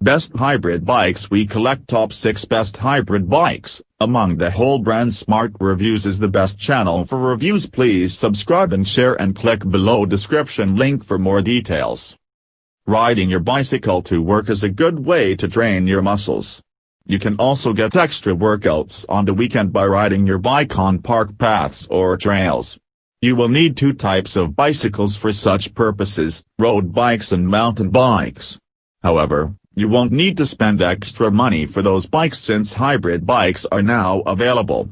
Best Hybrid Bikes. We collect top 6 best hybrid bikes. Among the whole brand, Smart Reviews is the best channel for reviews. Please subscribe and share and click below description link for more details. Riding your bicycle to work is a good way to train your muscles. You can also get extra workouts on the weekend by riding your bike on park paths or trails. You will need 2 types of bicycles for such purposes, road bikes and mountain bikes. However, you won't need to spend extra money for those bikes since hybrid bikes are now available.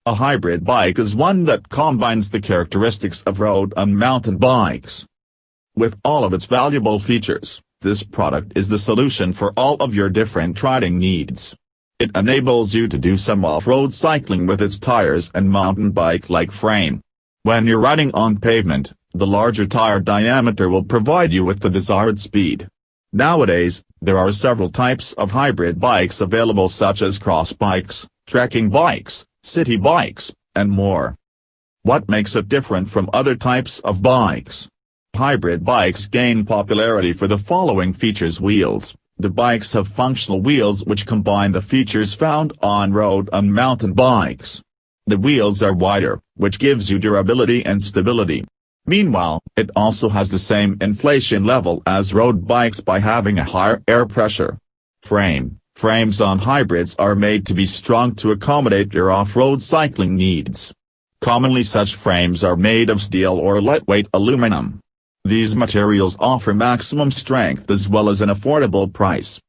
A hybrid bike is one that combines the characteristics of road and mountain bikes. With all of its valuable features, this product is the solution for all of your different riding needs. It enables you to do some off-road cycling with its tires and mountain bike-like frame. When you're riding on pavement, the larger tire diameter will provide you with the desired speed. Nowadays, there are several types of hybrid bikes available, such as cross bikes, trekking bikes, city bikes, and more. What makes it different from other types of bikes? Hybrid bikes gain popularity for the following features. Wheels. The bikes have functional wheels which combine the features found on road and mountain bikes. The wheels are wider, which gives you durability and stability. Meanwhile, it also has the same inflation level as road bikes by having a higher air pressure. Frames on hybrids are made to be strong to accommodate your off-road cycling needs. Commonly such frames are made of steel or lightweight aluminum. These materials offer maximum strength as well as an affordable price.